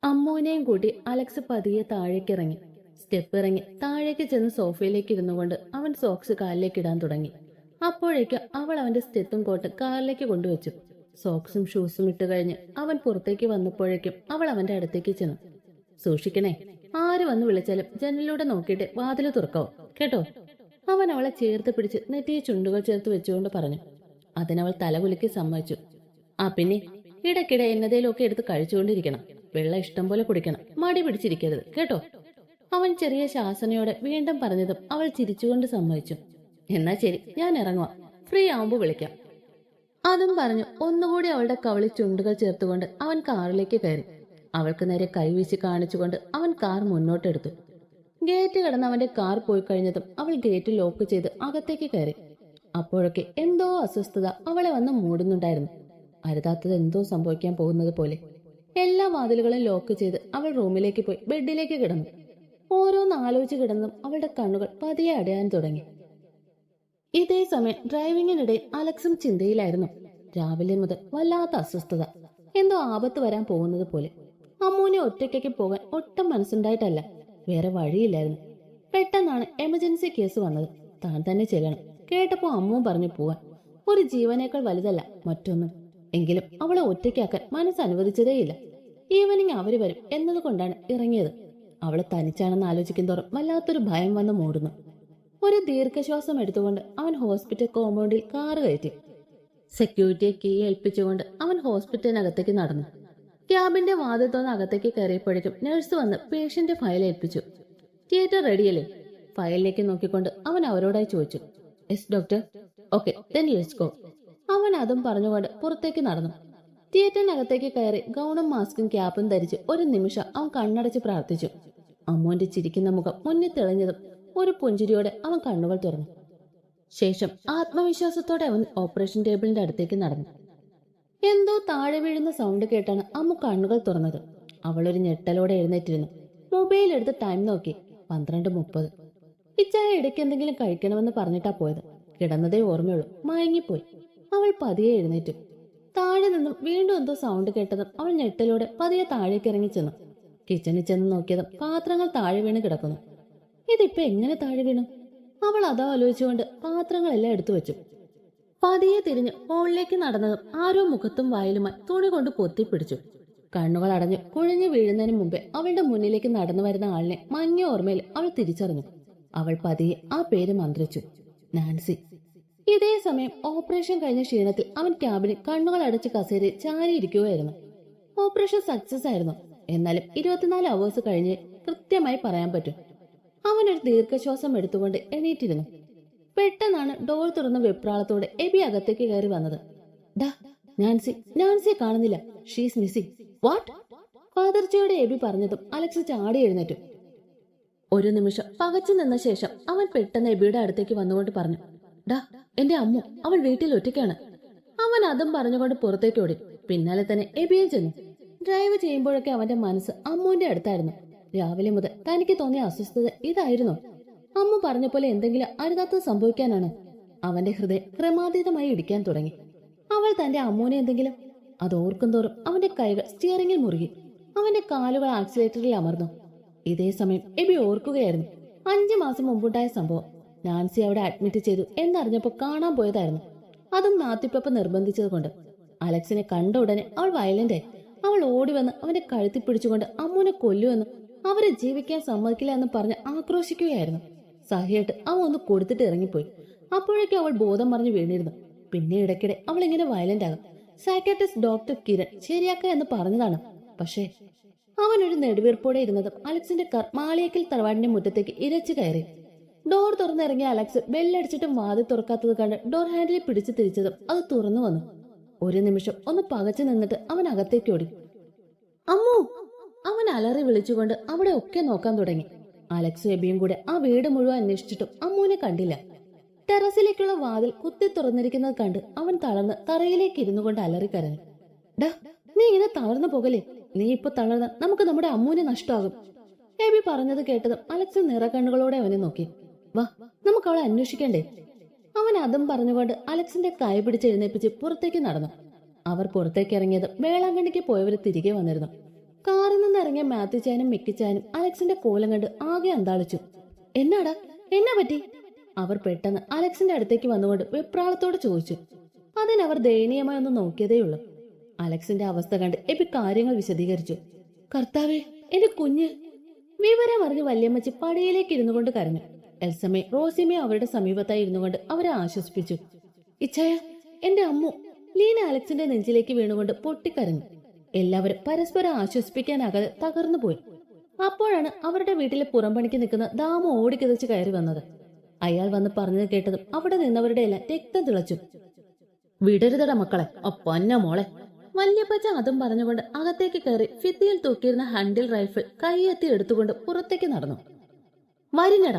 അമ്മൂനെയും കൂട്ടി അലക്സ് പതിയെ താഴേക്കിറങ്ങി. സ്റ്റെപ്പ് ഇറങ്ങി താഴേക്ക് ചെന്ന് സോഫയിലേക്ക് ഇരുന്നുകൊണ്ട് അവൻ സോക്സ് കാലിലേക്ക് ഇടാൻ തുടങ്ങി. അപ്പോഴേക്ക് അവൾ അവന്റെ സ്റ്റെത്തും കോട്ട് കാറിലേക്ക് കൊണ്ടുവച്ചു. സോക്സും ഷൂസും ഇട്ട് കഴിഞ്ഞ് അവൻ പുറത്തേക്ക് വന്നപ്പോഴേക്കും അവൾ അവന്റെ അടുത്തേക്ക് ചെന്നു. സൂക്ഷിക്കണേ, ആര് വന്ന് വിളിച്ചാലും ജനലിലൂടെ നോക്കിയിട്ട് വാതില് തുറക്കാവോ കേട്ടോ. അവൻ അവളെ ചേർത്ത് പിടിച്ച് നെറ്റിയെ ചുണ്ടുകൾ ചേർത്ത് വെച്ചുകൊണ്ട് പറഞ്ഞു. അതിനവൾ തലകുലുക്കി സമ്മതിച്ചു. ആ പിന്നെ ഇടയ്ക്കിടെ എന്നതേലൊക്കെ എടുത്ത് കഴിച്ചുകൊണ്ടിരിക്കണം. വെള്ളം ഇഷ്ടം പോലെ കുടിക്കണം. മടി പിടിച്ചിരിക്കരുത് കേട്ടോ. അവൻ ചെറിയ ശാസനയോടെ വീണ്ടും പറഞ്ഞതും അവൾ ചിരിച്ചുകൊണ്ട് സമ്മതിച്ചു. എന്നാ ശരി, ഞാൻ ഇറങ്ങുവാ. ഫ്രീ ആവുമ്പോ വിളിക്കാം. അതും പറഞ്ഞു ഒന്നുകൂടി അവളുടെ കവളി ചുണ്ടുകൾ ചേർത്തുകൊണ്ട് അവൻ കാറിലേക്ക് കയറി. അവൾക്ക് നേരെ കൈവീശി കാണിച്ചുകൊണ്ട് അവൻ കാർ മുന്നോട്ടെടുത്തു. ഗേറ്റ് കടന്ന് അവന്റെ കാർ പോയി കഴിഞ്ഞതും അവൾ ഗേറ്റ് ലോക്ക് ചെയ്ത് അകത്തേക്ക് കയറി. അപ്പോഴൊക്കെ എന്തോ അസ്വസ്ഥത അവളെ വന്ന് മൂടുന്നുണ്ടായിരുന്നു. അരുതാത്തത് എന്തോ സംഭവിക്കാൻ പോകുന്നത് പോലെ. എല്ലാ വാതിലുകളും ലോക്ക് ചെയ്ത് അവൾ റൂമിലേക്ക് പോയി ബെഡിലേക്ക് കിടന്നു. ഓരോന്ന് ആലോചിച്ച് കിടന്നും അവളുടെ കണ്ണുകൾ പതിയെ അടയാൻ തുടങ്ങി. ഇതേ സമയം ഡ്രൈവിംഗിനിടയിൽ അലക്സും ചിന്തയിലായിരുന്നു. രാവിലെ മുതൽ വല്ലാത്ത അസ്വസ്ഥത, എന്തോ ആപത്ത് വരാൻ പോകുന്നത് പോലെ. അമ്മൂനെ ഒറ്റയ്ക്ക് പോകാൻ ഒട്ടും മനസ്സുണ്ടായിട്ടല്ല, വേറെ വഴിയില്ലായിരുന്നു. പെട്ടെന്നാണ് എമർജൻസി കേസ് വന്നത്. താൻ തന്നെ ചെല്ലണം കേട്ടപ്പോ അമ്മവും പറഞ്ഞു പോവാൻ. ഒരു ജീവനേക്കാൾ വലുതല്ല മറ്റൊന്നും. എങ്കിലും അവളെ ഒറ്റയ്ക്കാക്കാൻ മനസ്സ് അനുവദിച്ചതേയില്ല. ഈവനിങ് അവര് വരും എന്നതുകൊണ്ടാണ് ഇറങ്ങിയത്. അവളെ തനിച്ചാണെന്ന് ആലോചിക്കും തോറും വല്ലാത്തൊരു ഭയം വന്ന് മൂടുന്നു. ഒരു ദീർഘശ്വാസം എടുത്തുകൊണ്ട് അവൻ ഹോസ്പിറ്റൽ കോമ്പൗണ്ടിൽ കാറ് കയറ്റി. സെക്യൂരിറ്റിയെ കീ ഏൽപ്പിച്ചുകൊണ്ട് അവൻ ഹോസ്പിറ്റലിനകത്തേക്ക് നടന്നു. ക്യാബിന്റെ വാതിൽ തുറന്ന് അകത്തേക്ക് കയറിയപ്പോഴേക്കും നഴ്സ് വന്ന് പേഷ്യന്റ് ഫയൽ ഏൽപ്പിച്ചു. തിയേറ്റർ റെഡിയല്ലേ? ഫയലിലേക്ക് നോക്കിക്കൊണ്ട് അവൻ അവരോടായി ചോദിച്ചു. Yes doctor. Okay, then let's go. അവൻ അതും പറഞ്ഞുകൊണ്ട് പുറത്തേക്ക് നടന്നു. തിയേറ്ററിനകത്തേക്ക് കയറി ഗൗണും മാസ്കും ക്യാപ്പും ധരിച്ച് ഒരു നിമിഷം അവൻ കണ്ണടച്ച് പ്രാർത്ഥിച്ചു. അമ്മുവിന്റെ ചിരിക്കുന്ന മുഖം മുന്നിൽ തെളിഞ്ഞതും ഒരു പുഞ്ചിരിയോടെ അവൻ കണ്ണുകൾ തുറന്നു. ശേഷം ആത്മവിശ്വാസത്തോടെ അവൻ ഓപ്പറേഷൻ ടേബിളിന്റെ അടുത്തേക്ക് നടന്നു. എന്തോ താഴെ വീഴുന്ന സൗണ്ട് കേട്ടാണ് അമ്മു കണ്ണുകൾ തുറന്നത്. അവളൊരു ഞെട്ടലോടെ എഴുന്നേറ്റിരുന്നു. മൊബൈൽ എടുത്ത് ടൈം നോക്കി. 12:30. ഇച്ചായ ഇടയ്ക്ക് എന്തെങ്കിലും കഴിക്കണമെന്ന് പറഞ്ഞിട്ടാ പോയത്. കിടന്നതേ ഓർമ്മയുള്ളൂ, മയങ്ങിപ്പോയി. അവൾ പതിയെ എഴുന്നേറ്റു. താഴെ നിന്നും വീണ്ടും എന്തോ സൗണ്ട് കേട്ടതും അവൾ ഞെട്ടലോടെ പതിയെ താഴേക്ക് ഇറങ്ങി ചെന്നു. കിച്ചണിൽ ചെന്ന് നോക്കിയതും പാത്രങ്ങൾ താഴെ വീണ് കിടക്കുന്നു. ഇതിപ്പോ എങ്ങനെ താഴെ വീണു? അവൾ അതോ ആലോചിച്ചുകൊണ്ട് പാത്രങ്ങളെല്ലാം എടുത്തു വെച്ചു. പതിയെ തിരിഞ്ഞ് ഹോളിലേക്ക് നടന്നതും ആരോ മുഖത്തും വായിലുമായി തുണി കൊണ്ട് പൊത്തിപ്പിടിച്ചു. കണ്ണുകൾ അടഞ്ഞു കുഴഞ്ഞു വീഴുന്നതിന് മുമ്പേ അവളുടെ മുന്നിലേക്ക് നടന്നു വരുന്ന ആളിനെ മഞ്ഞ ഓർമ്മയിൽ അവൾ തിരിച്ചറിഞ്ഞു. അവൾ പതിയെ ആ പേര് മന്ത്രിച്ചു. നാൻസി. ഇതേ സമയം ഓപ്പറേഷൻ കഴിഞ്ഞ ക്ഷീണത്തിൽ അവൻ ക്യാബിനിൽ കണ്ണുകൾ അടച്ച് കസേരയിൽ ചാരിയിരിക്കുകയായിരുന്നു. ഓപ്പറേഷൻ സക്സസ് ആയിരുന്നു. എന്നാലും 24 അവേഴ്സ് കഴിഞ്ഞ് കൃത്യമായി പറയാൻ പറ്റും. അവനൊരു ദീർഘശ്വാസം എടുത്തുകൊണ്ട് എണീറ്റിരുന്നു. പെട്ടെന്നാണ് ഡോർ തുറന്ന വെപ്രാളത്തോടെ എബി അകത്തേക്ക് കയറി വന്നത്. ഡാ, നാൻസിയെ കാണുന്നില്ല. She's missing. വാട്ട്? ഫാദർജിയോടെ എബി പറഞ്ഞതും അലക്സ് ചാടി എഴുന്നേറ്റു. ഒരു നിമിഷം പകച്ചു നിന്ന ശേഷം അവൻ പെട്ടെന്ന് എബിയുടെ അടുത്തേക്ക് വന്നുകൊണ്ട് പറഞ്ഞു. ഡാ, എന്റെ അമ്മു, അവൾ വീട്ടിൽ ഒറ്റയ്ക്കാണ്. അവൻ അതും പറഞ്ഞുകൊണ്ട് പുറത്തേക്ക് ഓടി. പിന്നാലെ തന്നെ എബിയും ചെന്നു. ഡ്രൈവ് ചെയ്യുമ്പോഴൊക്കെ അവന്റെ മനസ്സ് അമ്മുവിന്റെ അടുത്തായിരുന്നു. രാവിലെ മുതൽ തനിക്ക് തോന്നിയ അസ്വസ്ഥത ഇതായിരുന്നു. അമ്മ പറഞ്ഞ പോലെ എന്തെങ്കിലും അരുതാത്തത് സംഭവിക്കാനാണ്. അവന്റെ ഹൃദയം ക്രമാതീതമായി ഇടിക്കാൻ തുടങ്ങി. അവൾ തന്റെ അമ്മൂനെ എന്തെങ്കിലും? അത് ഓർക്കും തോറും അവന്റെ കൈകൾ സ്റ്റിയറിംഗിൽ മുറുകി. അവന്റെ കാലുകൾ ആക്സിലേറ്ററിൽ അമർന്നു. ഇതേ സമയം എബി ഓർക്കുകയായിരുന്നു 5 മാസം മുമ്പുണ്ടായ സംഭവം. നാൻസി അവിടെ അഡ്മിറ്റ് ചെയ്തു എന്നറിഞ്ഞപ്പോ കാണാൻ പോയതായിരുന്നു. അതും നാത്തിപ്പപ്പ നിർബന്ധിച്ചത് കൊണ്ട്. അലക്സിനെ കണ്ട ഉടനെ അവൾ വയലന്റായി. അവൾ ഓടി വന്ന് അവന്റെ കഴുത്തി പിടിച്ചുകൊണ്ട് അമ്മൂനെ കൊല്ലുമെന്നും അവരെ ജീവിക്കാൻ സമ്മതിക്കില്ല എന്ന് പറഞ്ഞ് ആക്രോശിക്കുകയായിരുന്നു. സഹിയായിട്ട് അവൻ ഒന്ന് കൊടുത്തിട്ട് ഇറങ്ങിപ്പോയി. അപ്പോഴേക്കും അവൾ ബോധം മറിഞ്ഞു വീണിരുന്നു. പിന്നെ ഇടയ്ക്കിടെ അവൾ ഇങ്ങനെ വയലന്റ് ആകും. സൈക്കാട്രിസ്റ്റ് ഡോക്ടർ കിരൺ ശരിയാക്ക എന്ന് പറഞ്ഞതാണ്. പക്ഷേ അവനൊരു നെടുവീർപ്പോടെ ഇരുന്നതും അലക്സിന്റെ കാർ മാളിയേക്കൽ തറവാടിന്റെ മുറ്റത്തേക്ക് ഇരച്ചു കയറി. ഡോർ തുറന്നിറങ്ങിയ അലക്സ് ബെല്ലടിച്ചിട്ടും വാതിൽ തുറക്കാത്തത് കണ്ട് ഡോർ ഹാൻഡിൽ പിടിച്ചു തിരിച്ചതും അത് തുറന്നു വന്നു. ഒരു നിമിഷം ഒന്ന് പകച്ചു നിന്നിട്ട് അവൻ അകത്തേക്ക് ഓടി. അമ്മു! അവൻ അലറി വിളിച്ചുകൊണ്ട് അവിടെ ഒക്കെ നോക്കാൻ തുടങ്ങി. അലക്സും എബിയും കൂടെ ആ വീട് മുഴുവൻ അന്വേഷിച്ചിട്ടും അമ്മുവിനെ കണ്ടില്ല. ടെറസിലേക്കുള്ള വാതിൽ കുത്തി തുറന്നിരിക്കുന്നത് കണ്ട് അവൻ തളർന്ന് തറയിലേക്ക് ഇരുന്നു കൊണ്ട് അലറിക്കരഞ്ഞു. ഡാ, നീ ഇങ്ങനെ തളർന്നു പോകലേ. നീ ഇപ്പൊ തളർന്ന നമുക്ക് നമ്മുടെ അമ്മുവിനെ നഷ്ടമാകും. എബി പറഞ്ഞത് കേട്ടതും അലക്സ് നിറകണ്ണുകളോടെ അവനെ നോക്കി. വാ, നമുക്ക് അവളെ അന്വേഷിക്കണ്ടേ? അവൻ അതും പറഞ്ഞുകൊണ്ട് അലക്സിന്റെ കൈ പിടിച്ച് എഴുന്നേപ്പിച്ച് പുറത്തേക്ക് നടന്നു. അവർ പുറത്തേക്ക് ഇറങ്ങിയത് വേളാങ്കണ്ണിക്ക് പോയവർ തിരികെ വന്നിരുന്നു. കാറിൽ നിന്ന് ഇറങ്ങിയ മാത്യുച്ചാനും മിക്കിച്ചാനും അലക്സിന്റെ കോലം കണ്ട് ആകെ അന്താളിച്ചു. എന്നാടാ, എന്നാ പറ്റി? അവർ പെട്ടെന്ന് അലക്സിന്റെ അടുത്തേക്ക് വന്നുകൊണ്ട് വെപ്രാളത്തോട് ചോദിച്ചു. അതിനവർ ദയനീയമായി ഒന്ന് നോക്കിയതേയുള്ളൂ. അലക്സിന്റെ അവസ്ഥ കണ്ട് എബി കാര്യങ്ങൾ വിശദീകരിച്ചു. കർത്താവേ, എന്റെ കുഞ്ഞ്! വിവരം അറിഞ്ഞ് വല്യമ്മച്ചി പടിയിലേക്ക് ഇരുന്നു കൊണ്ട് കരഞ്ഞു. എൽസമ്മയും റോസിമയും അവരുടെ സമീപത്തായി ഇരുന്നു കൊണ്ട് അവരെ ആശ്വസിപ്പിച്ചു. ഇച്ഛയ, എന്റെ അമ്മു! ലീന അലക്സിന്റെ നെഞ്ചിലേക്ക് വീണുകൊണ്ട് പൊട്ടിക്കരഞ്ഞു. എല്ലാവരും പരസ്പരം ആശ്വസിപ്പിക്കാനാകാതെ തകർന്നു പോയി. അപ്പോഴാണ് അവരുടെ വീട്ടിലെ പുറംപണിക്ക് നിൽക്കുന്ന ദാമു ഓടിക്കിതച്ച് കയറി വന്നത്. അയാൾ വന്ന് പറഞ്ഞത് കേട്ടതും അവിടെ നിന്നവരുടെ എല്ലാം രക്തം തിളച്ചു. വിടരുതട മക്കളെ, പൊന്ന മോളെ! വല്യപ്പച്ച അതും പറഞ്ഞുകൊണ്ട് അകത്തേക്ക് കയറി ഫിത്തിയിൽ തൂക്കിയിരുന്ന ഹാൻഡിൽ റൈഫിൾ കൈയെത്തി എടുത്തുകൊണ്ട് പുറത്തേക്ക് നടന്നു. വരിഞ്ഞട!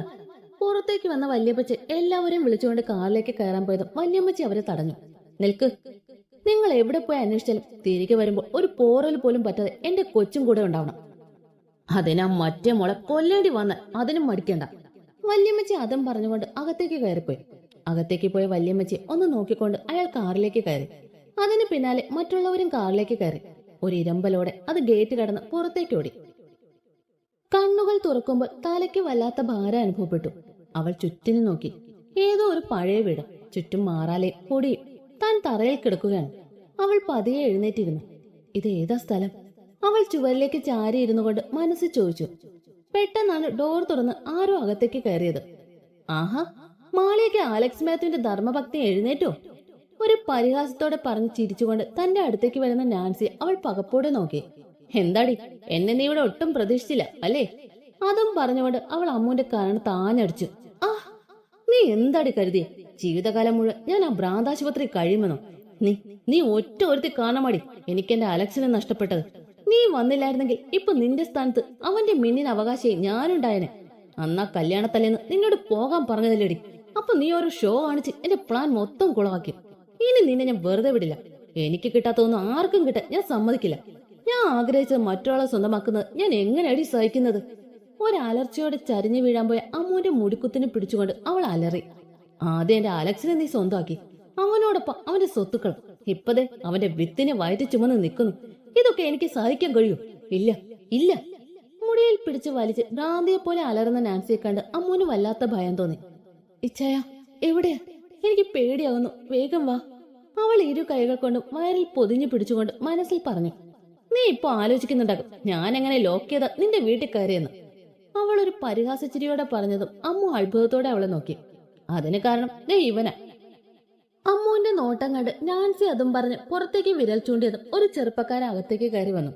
പുറത്തേക്ക് വന്ന വല്യപ്പച്ച എല്ലാവരെയും വിളിച്ചുകൊണ്ട് കാറിലേക്ക് കയറാൻ പോയതും വല്യമ്മച്ചി അവരെ തടഞ്ഞു. നിൽക്ക്! നിങ്ങൾ എവിടെ പോയി അന്വേഷിച്ചാലും തിരികെ വരുമ്പോൾ ഒരു പോറൽ പോലും പറ്റാതെ എന്റെ കൊച്ചും കൂടെ ഉണ്ടാവണം. അതിനാ മറ്റേ മോളെ കൊല്ലേണ്ടി വന്ന് അതിനും മടിക്കണ്ട. വല്യമ്മച്ചി അതും പറഞ്ഞുകൊണ്ട് അകത്തേക്ക് കയറിപ്പോയി. അകത്തേക്ക് പോയ വല്യമ്മച്ചി ഒന്ന് നോക്കിക്കൊണ്ട് അയാൾ കാറിലേക്ക് കയറി. അതിന് പിന്നാലെ മറ്റുള്ളവരും കാറിലേക്ക് കയറി. ഒരു ഇരമ്പലോടെ അത് ഗേറ്റ് കടന്ന് പുറത്തേക്ക് ഓടി. കണ്ണുകൾ തുറക്കുമ്പോൾ തലയ്ക്ക് വല്ലാത്ത ഭാരം അനുഭവപ്പെട്ടു. അവൾ ചുറ്റിനു നോക്കി. ഏതോ ഒരു പഴയ വീട്, ചുറ്റും മാറാലയും പൊടിയും. താൻ തറയിൽ കിടക്കുകയാണ്. അവൾ പതിയെ എഴുന്നേറ്റിരുന്നു. ഇത് ഏതാ സ്ഥലം? അവൾ ചുവരിലേക്ക് ചാരിയിരുന്നു കൊണ്ട് മനസ്സിൽ ചോദിച്ചു. പെട്ടെന്നാണ് ഡോർ തുറന്ന് ആരോ അകത്തേക്ക് കയറിയത്. ആഹാ, മാളിയൊക്കെ ആലക്സ് മാത്യുവിന്റെ ധർമ്മഭക്തി എഴുന്നേറ്റോ? ഒരു പരിഹാസത്തോടെ പറഞ്ഞു ചിരിച്ചുകൊണ്ട് തന്റെ അടുത്തേക്ക് വരുന്ന നാൻസി അവൾ പകപ്പോടെ നോക്കി. എന്താടി, എന്നെ നീ ഇവിടെ ഒട്ടും പ്രതീക്ഷിച്ചില്ല അല്ലേ? അതും പറഞ്ഞുകൊണ്ട് അവൾ അമ്മുവിന്റെ കാരണം താഞ്ഞടിച്ചു. ആ, നീ എന്താടി കരുതിയേ? ജീവിതകാലം മുഴുവൻ ഞാൻ ആ ഭ്രാന്താശുപത്രി കഴിയുമെന്നോ? നീ ഒറ്റ ഒരുത്തി കാണമാടി എനിക്കെന്റെ അലക്സിനെ നഷ്ടപ്പെട്ടത്. നീ വന്നില്ലായിരുന്നെങ്കിൽ ഇപ്പൊ നിന്റെ സ്ഥാനത്ത് അവന്റെ മിന്നിന് അവകാശമായി ഞാനുണ്ടായനെ. അന്നാ കല്യാണത്തലേന്ന് നിന്നോട് പോകാൻ പറഞ്ഞതല്ലേടി. അപ്പൊ നീ ഓരോ ഷോ കാണിച്ച് എന്റെ പ്ലാൻ മൊത്തം കുളവാക്കി. ഇനി നിന്നെ ഞാൻ വെറുതെ വിടില്ല. എനിക്ക് കിട്ടാത്തൊന്നും ആർക്കും കിട്ടാൻ ഞാൻ സമ്മതിക്കില്ല. ഞാൻ ആഗ്രഹിച്ചത് മറ്റൊരാളെ സ്വന്തമാക്കുന്നത് ഞാൻ എങ്ങനെയാടി സഹിക്കുന്നത്? ഒരലർച്ചയോടെ ചരിഞ്ഞു വീഴാൻ പോയ അമ്മുവിന്റെ മുടിക്കുത്തിന് പിടിച്ചുകൊണ്ട് അവൾ അലറി. ആദ്യം എന്റെ അലക്സിനെ നീ സ്വന്തമാക്കി, അവനോടൊപ്പം അവന്റെ സ്വത്തുക്കളും. ഇപ്പതേ അവന്റെ വിത്തിനെ വയറ്റി ചുമന്ന് നിൽക്കുന്നു. ഇതൊക്കെ എനിക്ക് സഹിക്കാൻ കഴിയൂ? ഇല്ല, ഇല്ല. മുടിയിൽ പിടിച്ച് വലിച്ച് ഭ്രാന്തിയെ പോലെ അലറുന്ന നാൻസിയെ കണ്ട് അമ്മുവിന് വല്ലാത്ത ഭയം തോന്നി. ഇച്ഛയ, എവിടെയാ? എനിക്ക് പേടിയാകുന്നു, വേഗം വാ. അവൾ ഇരു കൈകൾ കൊണ്ടും വയറിൽ പൊതിഞ്ഞു പിടിച്ചുകൊണ്ട് മനസ്സിൽ പറഞ്ഞു. നീ ഇപ്പൊ ആലോചിക്കുന്നുണ്ടാകും ഞാൻ എങ്ങനെ ലോക്ക് ചെയ്ത നിന്റെ വീട്ടിൽ കയറിയെന്ന്. അവൾ ഒരു പരിഹാസച്ചിരിയോടെ പറഞ്ഞതും അമ്മു അത്ഭുതത്തോടെ അവളെ നോക്കി. അതിന് കാരണം ദേ ഇവനാ. അമ്മുവിന്റെ നോട്ടം കണ്ട് നാൻസി അതും പറഞ്ഞ് പുറത്തേക്ക് വിരൽ ചൂണ്ടിയതും ഒരു ചെറുപ്പക്കാരൻ അകത്തേക്ക് കയറി വന്നു.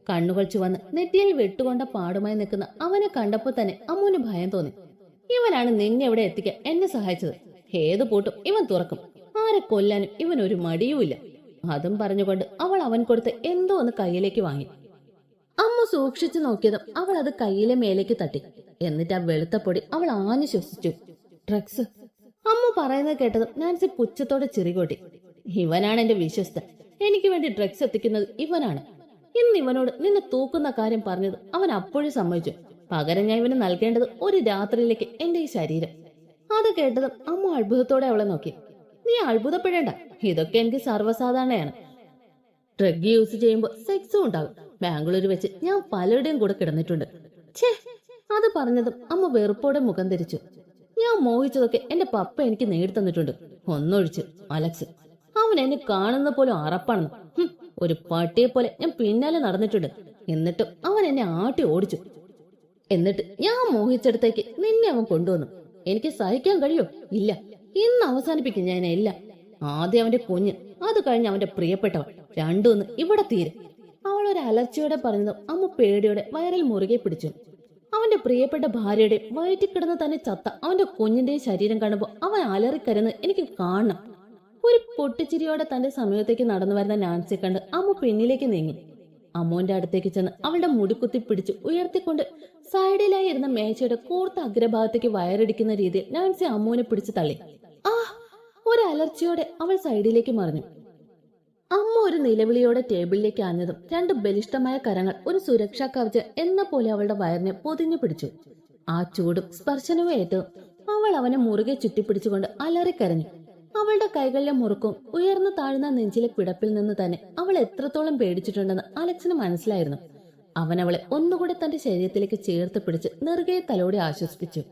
കണ്ണുകൾ ചുവന്ന് നെറ്റിയിൽ വെട്ടുകൊണ്ട പാടുമായി നിൽക്കുന്ന അവനെ കണ്ടപ്പോൾ തന്നെ അമ്മുവിന് ഭയം തോന്നി. ഇവനാണ് നിന്നെ എവിടെ എത്തിക്കാൻ എന്നെ സഹായിച്ചത്. ഏത് പൂട്ടും ഇവൻ തുറക്കും. ആരെ കൊല്ലാനും ഇവൻ ഒരു മടിയുമില്ല. അതും പറഞ്ഞുകൊണ്ട് അവൾ അവൻ കൊടുത്ത് എന്തോ ഒന്ന് കയ്യിലേക്ക് വാങ്ങി. അമ്മു സൂക്ഷിച്ചു നോക്കിയതും അവൾ അത് കയ്യിലെ മേലേക്ക് തട്ടി. എന്നിട്ട് ആ വെളുത്ത പൊടി അവൾ ആഞ്ഞു ശ്വസിച്ചു. ഡ്രഗ്സ്! അമ്മു പറയുന്നത് കേട്ടതും നാൻസി പുച്ഛത്തോടെ ചിറികൊട്ടി. ഇവനാണ് എന്റെ വിശ്വസ്തൻ. എനിക്ക് വേണ്ടി ഡ്രഗ്സ് എത്തിക്കുന്നത് ഇവനാണ്. ഇന്ന് ഇവനോട് നിന്നെ തൂക്കുന്ന കാര്യം പറഞ്ഞത് അവൻ അപ്പോഴും സമ്മതിച്ചു. പകരം ഞാൻ ഇവന് നൽകേണ്ടത് ഒരു രാത്രിയിലേക്ക് എന്റെ ഈ ശരീരം. അത് കേട്ടതും അമ്മ അത്ഭുതത്തോടെ അവളെ നോക്കി. നീ അത്ഭുതപ്പെടേണ്ട, ഇതൊക്കെ എനിക്ക് സർവ്വസാധാരണയാണ്. ഡ്രഗ് യൂസ് ചെയ്യുമ്പോൾ സെക്സും ഉണ്ടാകും. ബാംഗ്ലൂർ വെച്ച് ഞാൻ പലരുടെയും കൂടെ കിടന്നിട്ടുണ്ട്. ഛേ! അത് പറഞ്ഞതും അമ്മ വെറുപ്പോടെ മുഖം തിരിച്ചു. ഞാൻ മോഹിച്ചതൊക്കെ എന്റെ പപ്പ എനിക്ക് നേടിത്തന്നിട്ടുണ്ട്. ഒന്നൊഴിച്ച് അലക്സ്. അവൻ എന്നെ കാണുന്ന പോലും അറപ്പാണെന്ന്. ഒരു പട്ടിയെ പോലെ ഞാൻ പിന്നാലെ നടന്നിട്ടുണ്ട്. എന്നിട്ടും അവൻ എന്നെ ആട്ടി ഓടിച്ചു. എന്നിട്ട് ഞാൻ മോഹിച്ചെടുത്തേക്ക് നിന്നെ അവൻ കൊണ്ടുവന്നു. എനിക്ക് സഹിക്കാൻ കഴിയോ? ഇല്ല. ഇന്ന് അവസാനിപ്പിക്കും ഞാൻ എല്ലാം. ആദ്യം അവന്റെ കുഞ്ഞ്, അത് കഴിഞ്ഞ് അവന്റെ പ്രിയപ്പെട്ടവൻ. രണ്ടൊന്ന് ഇവിടെ തീരെ. അവൾ ഒരു അലർച്ചയോടെ പറഞ്ഞതും അമ്മ പേടിയോടെ വയറിൽ മുറുകെ പിടിച്ചു. അവന്റെ പ്രിയപ്പെട്ട ഭാര്യയുടെ വയറ്റിക്കിടന്ന് തന്നെ ചത്ത അവന്റെ കുഞ്ഞിന്റെയും ശരീരം കാണുമ്പോൾ അവൻ അലറിക്കരുന്ന് എനിക്ക് കാണണം. ഒരു പൊട്ടിച്ചിരിയോടെ തന്റെ സമയത്തേക്ക് നടന്നു വരുന്ന നാൻസിയെ കണ്ട് അമ്മ പിന്നിലേക്ക് നീങ്ങി. അമ്മുവിന്റെ അടുത്തേക്ക് ചെന്ന് അവളുടെ മുടിക്കുത്തി പിടിച്ച് ഉയർത്തിക്കൊണ്ട് സൈഡിലായി ഇരുന്ന മേശയുടെ കൂർത്ത അഗ്രഭാഗത്തേക്ക് വയറിടിക്കുന്ന രീതിയിൽ നാൻസി അമ്മുവിനെ പിടിച്ചു തള്ളി. ആ! ഒരു അലർച്ചയോടെ അവൾ സൈഡിലേക്ക് മറിഞ്ഞു. അമ്മ ഒരു നിലവിളിയോടെ ടേബിളിലേക്ക് ആഞ്ഞതും രണ്ട് ബലിഷ്ഠമായ കരങ്ങൾ ഒരു സുരക്ഷാ കവചം എന്ന പോലെ അവളുടെ വയറിനെ പൊതിഞ്ഞു പിടിച്ചു. ആ ചൂടും സ്പർശനവും ഏറ്റവും അവൾ അവനെ മുറുകെ ചുറ്റിപ്പിടിച്ചുകൊണ്ട് അലറിക്കരഞ്ഞു. അവളുടെ കൈകളിലെ മുറുക്കും ഉയർന്നു താഴ്ന്ന നെഞ്ചിലെ പിടപ്പിൽ നിന്ന് തന്നെ അവൾ എത്രത്തോളം പേടിച്ചിട്ടുണ്ടെന്ന് അലക്സിന് മനസ്സിലായിരുന്നു. അവൻ അവളെ ഒന്നുകൂടെ തന്റെ ശരീരത്തിലേക്ക് ചേർത്ത് പിടിച്ച് നെറുകെ തലോടെ ആശ്വസിപ്പിച്ചു.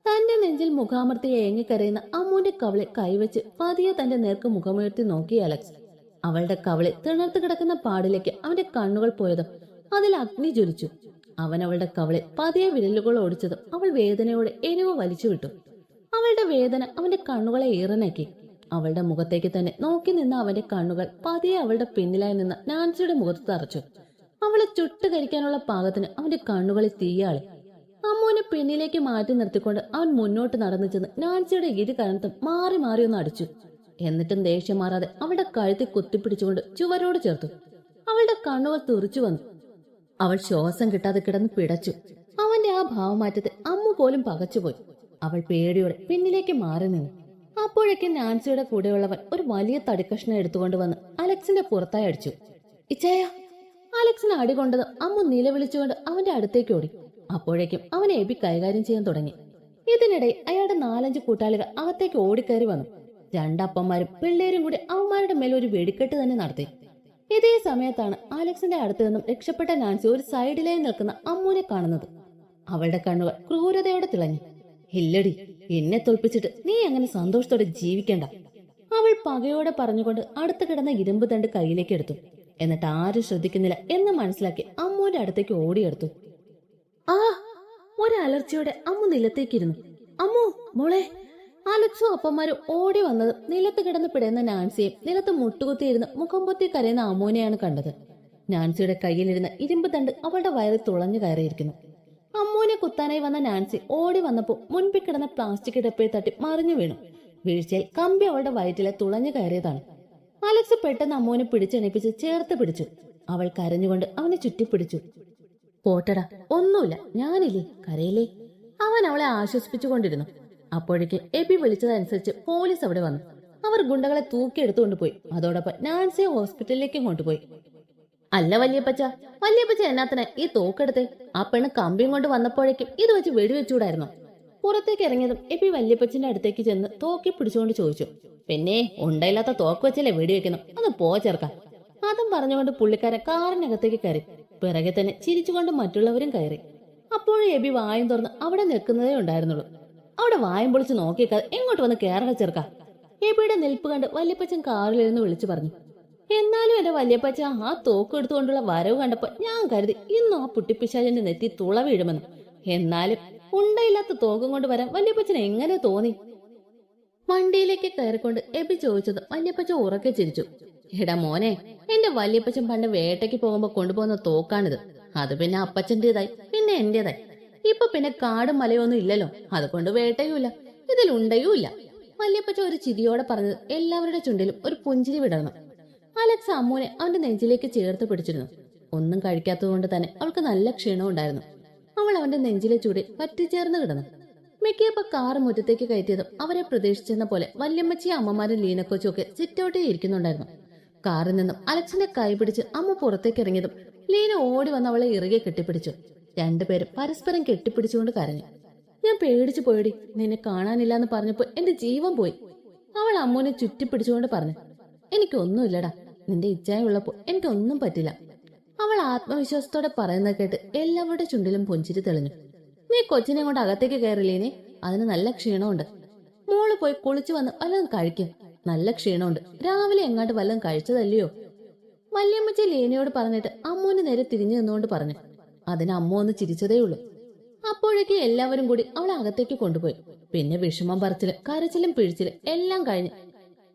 തന്റെ നെഞ്ചിൽ മുഖാമർത്തി ഏങ്ങിക്കരയുന്ന അമ്മുവിന്റെ കവളെ കൈവച്ച് പതിയെ തന്റെ നേർക്ക് മുഖമുയർത്തി നോക്കി അലക്സ്. അവളുടെ കവളെ തിണർത്ത് കിടക്കുന്ന പാടിലേക്ക് അവന്റെ കണ്ണുകൾ പോയതും അതിൽ അഗ്നി ജ്വലിച്ചു. അവൻ അവളുടെ കവളെ പതിയെ വിരലുകൾ ഓടിച്ചതും അവൾ വേദനയോടെ എരിവ് വലിച്ചുവിട്ടു. അവളുടെ വേദന അവന്റെ കണ്ണുകളെ ഈറനാക്കി. അവളുടെ മുഖത്തേക്ക് തന്നെ നോക്കി നിന്ന അവന്റെ കണ്ണുകൾ പതിയെ അവളുടെ പിന്നിലായി നിന്ന നാൻസിയുടെ മുഖത്ത് തറച്ചു. അവളെ ചുട്ടുകരിക്കാനുള്ള പാകത്തിന് അവന്റെ കണ്ണുകളിൽ തീയാളി. അമ്മുവിനെ പിന്നിലേക്ക് മാറ്റി നിർത്തിക്കൊണ്ട് അവൻ മുന്നോട്ട് നടന്നു ചെന്ന് നാൻസിയുടെ ഇരു കരണത്തും മാറി മാറി ഒന്ന് അടിച്ചു. എന്നിട്ടും ദേഷ്യം മാറാതെ അവളുടെ കഴുത്തിൽ കുത്തിപ്പിടിച്ചുകൊണ്ട് ചുവരോട് ചേർത്തു. അവളുടെ കണ്ണുകൾ തുറിച്ചു വന്നു. അവൾ ശ്വാസം കിട്ടാതെ കിടന്ന് പിടച്ചു. അവന്റെ ആ ഭാവമാറ്റത്തെ അമ്മു പോലും പകച്ചുപോയി. അവൾ പേടിയോടെ പിന്നിലേക്ക് മാറി നിന്നു. അപ്പോഴേക്കും നാൻസിയുടെ കൂടെയുള്ളവൻ ഒരു വലിയ തടിക്കഷ്ണം എടുത്തുകൊണ്ട് വന്ന് അലക്സിന്റെ പുറത്തായി അടിച്ചു. ഇച്ചയ! അലക്സിന് അടി കൊണ്ടത് അമ്മു നിലവിളിച്ചുകൊണ്ട് അവന്റെ അടുത്തേക്ക് ഓടി. അപ്പോഴേക്കും അവനെ എബി കൈകാര്യം ചെയ്യാൻ തുടങ്ങി. ഇതിനിടെ അയാളുടെ 4-5 കൂട്ടാളികൾ അകത്തേക്ക് ഓടിക്കയറി വന്നു. രണ്ടപ്പന്മാരും പിള്ളേരും കൂടി അവന്മാരുടെ മേൽ ഒരു വെടിക്കെട്ട് തന്നെ നടത്തി. ഇതേ സമയത്താണ് അലക്സിന്റെ അടുത്ത് നിന്നും രക്ഷപ്പെട്ട നാൻസി ഒരു സൈഡിലായി നിൽക്കുന്ന അമ്മുവിനെ കാണുന്നത്. അവളുടെ കണ്ണുകൾ ക്രൂരതയോടെ തിളങ്ങി. ഇല്ലടി, എന്നെ തോൽപ്പിച്ചിട്ട് നീ അങ്ങനെ സന്തോഷത്തോടെ ജീവിക്കണ്ട, അവൾ പകയോടെ പറഞ്ഞുകൊണ്ട് അടുത്ത് കിടന്ന ഇരുമ്പ് തണ്ട് കയ്യിലേക്ക് എടുത്തു. എന്നിട്ട് ആരും ശ്രദ്ധിക്കുന്നില്ല എന്ന് മനസ്സിലാക്കി അമ്മുവിന്റെ അടുത്തേക്ക് ഓടിയെടുത്തു. ആ! ഒരലർച്ചയോടെ അമ്മു നിലത്തേക്കിരുന്നു. അമ്മു മോളെ! അലക്സും അപ്പന്മാരും ഓടി വന്നത് നിലത്ത് കിടന്ന് പിടയുന്ന നാൻസിയെയും നിലത്ത് മുട്ടുകുത്തിയിരുന്ന് മുഖം പൊത്തി കരയുന്ന അമ്മുവിനെയാണ് കണ്ടത്. നാൻസിയുടെ കയ്യിലിരുന്ന ഇരുമ്പ് തണ്ട് അവളുടെ വയറിൽ തുളഞ്ഞു കയറിയിരിക്കുന്നു. അമ്മുവിനെ കുത്താനായി വന്ന നാൻസി ഓടി വന്നപ്പോൾ മുൻപിൽ കിടന്ന പ്ലാസ്റ്റിക് ഡപ്പയിൽ തട്ടി മറിഞ്ഞു വീണു. വീഴ്ചയിൽ കമ്പി അവളുടെ വയറ്റിലെ തുളഞ്ഞു കയറിയതാണ്. അലക്സ് പെട്ടെന്ന് അമ്മുവിനെ പിടിച്ചെണിപ്പിച്ച് ചേർത്ത് പിടിച്ചു. അവൾ കരഞ്ഞുകൊണ്ട് അവനെ ചുറ്റിപ്പിടിച്ചു. പോട്ടടാ, ഒന്നുമില്ല, ഞാനില്ലേ, കരയില്ലേ, അവൻ അവളെ ആശ്വസിപ്പിച്ചുകൊണ്ടിരുന്നു. അപ്പോഴേക്ക് എബി വിളിച്ചതനുസരിച്ച് പോലീസ് അവിടെ വന്നു. അവർ ഗുണ്ടകളെ തൂക്കിയെടുത്തുകൊണ്ടുപോയി. അതോടൊപ്പം നാൻസിയെ ഹോസ്പിറ്റലിലേക്കും കൊണ്ടുപോയി. അല്ല വല്യപ്പച്ച എന്നാത്തിനെ ഈ തോക്കെടുത്തേ? ആ പെണ്ണ് കമ്പിയും കൊണ്ട് വന്നപ്പോഴേക്കും ഇത് വെച്ച് വെടിവെച്ചൂടായിരുന്നു. പുറത്തേക്ക് ഇറങ്ങിയതും എബി വല്യപ്പച്ചന്റെ അടുത്തേക്ക് ചെന്ന് തോക്കി പിടിച്ചുകൊണ്ട് ചോദിച്ചു. പിന്നെ ഉണ്ടയില്ലാത്ത തോക്ക് വെച്ചല്ലേ വെടിവെക്കുന്നു, അത് പോ ചേർക്കാം. അതും പറഞ്ഞുകൊണ്ട് പുള്ളിക്കാരൻ കാറിനകത്തേക്ക് കയറി. പിറകെ തന്നെ ചിരിച്ചുകൊണ്ട് മറ്റുള്ളവരും കയറി. അപ്പോഴും എബി വായും തുറന്ന് അവിടെ നിൽക്കുന്നതേ ഉണ്ടായിരുന്നുള്ളൂ. അവിടെ വായും പൊളിച്ച് നോക്കിയേക്കാതെ എങ്ങോട്ട് വന്ന് കയറണ ചേർക്കാം. എബിയുടെ നിൽപ്പ് കണ്ട് വല്യപ്പച്ചൻ കാറിലിരുന്ന് വിളിച്ചു പറഞ്ഞു. എന്നാലും എന്റെ വല്യപ്പച്ച ആ തോക്ക് എടുത്തുകൊണ്ടുള്ള വരവ് കണ്ടപ്പോ ഞാൻ കരുതി ഇന്നും ആ പുട്ടിപ്പിശാചന്റെ നെറ്റി തുള വീഴുമെന്ന്. എന്നാലും ഉണ്ടയില്ലാത്ത തോക്കും കൊണ്ട് വരാൻ വല്യപ്പച്ചന് എങ്ങനെ തോന്നി? വണ്ടിയിലേക്ക് കയറിക്കൊണ്ട് എബി ചോദിച്ചത് വല്യപ്പച്ച ഉറക്കെ ചിരിച്ചു. എടാ മോനെ, എന്റെ വല്യപ്പച്ചൻ പണ്ട് വേട്ടയ്ക്ക് പോകുമ്പോ കൊണ്ടുപോകുന്ന തോക്കാണിത്. അത് പിന്നെ അപ്പച്ചന്റേതായി, പിന്നെ എന്റേതായി. ഇപ്പൊ പിന്നെ കാടും മലയൊന്നും ഇല്ലല്ലോ, അതുകൊണ്ട് വേട്ടയുമില്ല, ഇതിലുണ്ടയും ഇല്ല. വല്യപ്പച്ച ഒരു ചിരിയോടെ പറഞ്ഞത് എല്ലാവരുടെ ചുണ്ടിലും ഒരു പുഞ്ചിരി വിടർന്നു. അലക്സ് അമ്മുവിനെ അവന്റെ നെഞ്ചിലേക്ക് ചേർത്ത് പിടിച്ചിരുന്നു. ഒന്നും കഴിക്കാത്തതുകൊണ്ട് തന്നെ അവൾക്ക് നല്ല ക്ഷീണം ഉണ്ടായിരുന്നു. അവൾ അവന്റെ നെഞ്ചിലെ ചൂടിൽ പറ്റിച്ചേർന്ന് കിടന്നു. മിക്കയപ്പോ കാറ് മുറ്റത്തേക്ക് കയറ്റിയതും അവരെ പ്രതീക്ഷിച്ചെന്ന പോലെ വല്യമ്മച്ചിയും അമ്മമാരും ലീനക്കൊച്ചും ഒക്കെ സിറ്റൗട്ടിൽ ഇരിക്കുന്നുണ്ടായിരുന്നു. കാറിൽ നിന്നും അലക്സിന്റെ കൈ പിടിച്ച് അമ്മ പുറത്തേക്ക് ഇറങ്ങിയതും ലീന ഓടി വന്ന് അവളെ ഇറുകെ കെട്ടിപ്പിടിച്ചു. രണ്ടുപേരും പരസ്പരം കെട്ടിപ്പിടിച്ചുകൊണ്ട് കരഞ്ഞു. ഞാൻ പേടിച്ചു പോയടി, നിന്നെ കാണാനില്ലാന്ന് പറഞ്ഞപ്പോ എന്റെ ജീവൻ പോയി, അവൾ അമ്മുവിനെ ചുറ്റിപ്പിടിച്ചുകൊണ്ട് പറഞ്ഞു. എനിക്കൊന്നുമില്ലടാ, നിന്റെ ഇച്ഛായുള്ളപ്പോ എനിക്കൊന്നും പറ്റില്ല, അവൾ ആത്മവിശ്വാസത്തോടെ പറയുന്നത് കേട്ട് എല്ലാവരുടെ ചുണ്ടിലും പുഞ്ചിരി തെളിഞ്ഞു. നീ കൊച്ചിനെ കൊണ്ട് അകത്തേക്ക് കയറില്ലേനെ, അതിന് നല്ല ക്ഷീണമുണ്ട്. മോള് പോയി കുളിച്ചു വന്ന് വല്ലതും കഴിക്കും, നല്ല ക്ഷീണമുണ്ട്, രാവിലെ എങ്ങാണ്ട് വല്ലതും കഴിച്ചതല്ലയോ? വല്യമ്മച്ചി ലീനയോട് പറഞ്ഞിട്ട് അമ്മുവിന് നേരെ തിരിഞ്ഞു നിന്നുകൊണ്ട് പറഞ്ഞു. അതിന് അമ്മ ഒന്ന് ചിരിച്ചതേയുള്ളൂ. അപ്പോഴേക്ക് എല്ലാവരും കൂടി അവളെ അകത്തേക്ക് കൊണ്ടുപോയി. പിന്നെ വിഷമം പറച്ചിലും കരച്ചിലും പിഴിച്ചിലും എല്ലാം കഴിഞ്ഞ്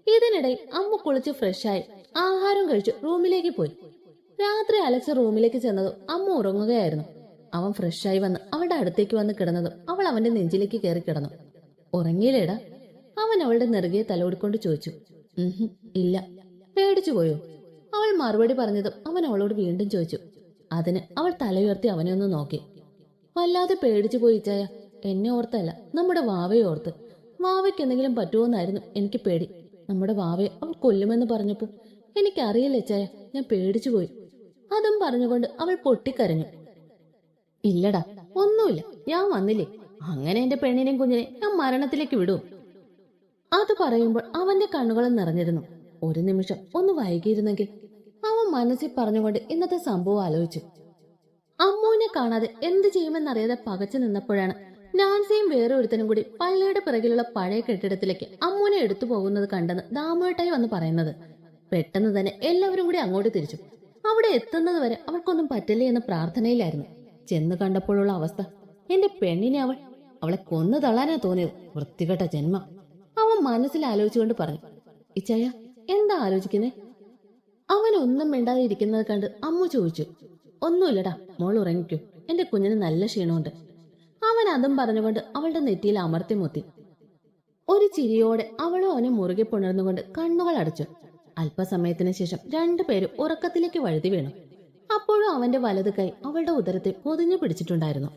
ഇതിനിടയിൽ അമ്മ കുളിച്ച് ഫ്രഷായി ആഹാരം കഴിച്ചു റൂമിലേക്ക് പോയി. രാത്രി അലക്സ് റൂമിലേക്ക് ചെന്നതും അമ്മ ഉറങ്ങുകയായിരുന്നു. അവൻ ഫ്രഷായി വന്ന് അവളുടെ അടുത്തേക്ക് വന്ന് കിടന്നതും അവൾ അവന്റെ നെഞ്ചിലേക്ക് കയറി കിടന്നു. ഉറങ്ങിയില്ലേടാ? അവൻ അവളുടെ നെറുകയെ തലോടിക്കൊണ്ട് ചോദിച്ചു. ഇല്ല. പേടിച്ചു പോയോ? അവൾ മറുപടി പറഞ്ഞതും അവൻ അവളോട് വീണ്ടും ചോദിച്ചു. അതിന് അവൾ തലയുയർത്തി അവനെ ഒന്ന് നോക്കി. വല്ലാതെ പേടിച്ചു പോയി ചായ, എന്നെ ഓർത്തല്ല, നമ്മുടെ വാവയെ ഓർത്ത്. വാവയ്ക്ക് എന്തെങ്കിലും പറ്റുമോന്നായിരുന്നു എനിക്ക് പേടി. നമ്മുടെ വാവയെ അവൾ കൊല്ലുമെന്ന് പറഞ്ഞപ്പോ എനിക്കറിയില്ല ചായ, ഞാൻ പേടിച്ചു പോയി. അതും പറഞ്ഞുകൊണ്ട് അവൾ പൊട്ടിക്കരഞ്ഞു. ഇല്ലടാ, ഒന്നുമില്ല, ഞാൻ വന്നില്ലേ, അങ്ങനെ എന്റെ പെണ്ണിനെയും കുഞ്ഞിനെ ഞാൻ മരണത്തിലേക്ക് വിടൂ. അത് പറയുമ്പോൾ അവന്റെ കണ്ണുകളും നിറഞ്ഞിരുന്നു. ഒരു നിമിഷം ഒന്ന് വൈകിയിരുന്നെങ്കിൽ, അവൻ മനസ്സിൽ പറഞ്ഞുകൊണ്ട് ഇന്നത്തെ സംഭവം ആലോചിച്ചു. അമ്മുവിനെ കാണാതെ എന്ത് ചെയ്യുമെന്നറിയാതെ പകച്ചു നിന്നപ്പോഴാണ് നാൻസിയും വേറെ ഒരുത്തനും കൂടി പള്ളിയുടെ പിറകിലുള്ള പഴയ കെട്ടിടത്തിലേക്ക് അമ്മുവിനെ എടുത്തു പോകുന്നത് കണ്ടെന്ന് ദാമുവേട്ടായി വന്ന് പറയുന്നത്. പെട്ടെന്ന് തന്നെ എല്ലാവരും കൂടി അങ്ങോട്ട് തിരിച്ചു. അവിടെ എത്തുന്നത് വരെ അവൾക്കൊന്നും പറ്റില്ലേ എന്ന പ്രാർത്ഥനയിലായിരുന്നു. ചെന്ന് കണ്ടപ്പോഴുള്ള അവസ്ഥ, എന്റെ പെണ്ണിനെ അവളെ കൊന്നു തള്ളാനാ തോന്നിയത്. വൃത്തികെട്ട ജന്മം. അവൻ മനസ്സിൽ ആലോചിച്ചുകൊണ്ട് പറഞ്ഞു. ഇച്ചായ, എന്താ ആലോചിക്കുന്നേ? അവൻ ഒന്നും മിണ്ടാതെ ഇരിക്കുന്നത് കണ്ട് അമ്മു ചോദിച്ചു. ഒന്നുമില്ലടാ, മോൾ ഉറങ്ങിക്കോ, എന്റെ കുഞ്ഞിന് നല്ല ക്ഷീണമുണ്ട്. അവൻ അതും പറഞ്ഞുകൊണ്ട് അവളുടെ നെറ്റിയിൽ അമർത്തി മുത്തി. ഒരു ചിരിയോടെ അവളും അവനെ മുറുകെ പുണർന്നുകൊണ്ട് കണ്ണുകൾ അടച്ചു. അല്പസമയത്തിന് ശേഷം രണ്ടുപേരും ഉറക്കത്തിലേക്ക് വഴുതി വീണു. അപ്പോഴും അവന്റെ വലത് കൈ അവളുടെ ഉദരത്തെ പൊതിഞ്ഞു പിടിച്ചിട്ടുണ്ടായിരുന്നു.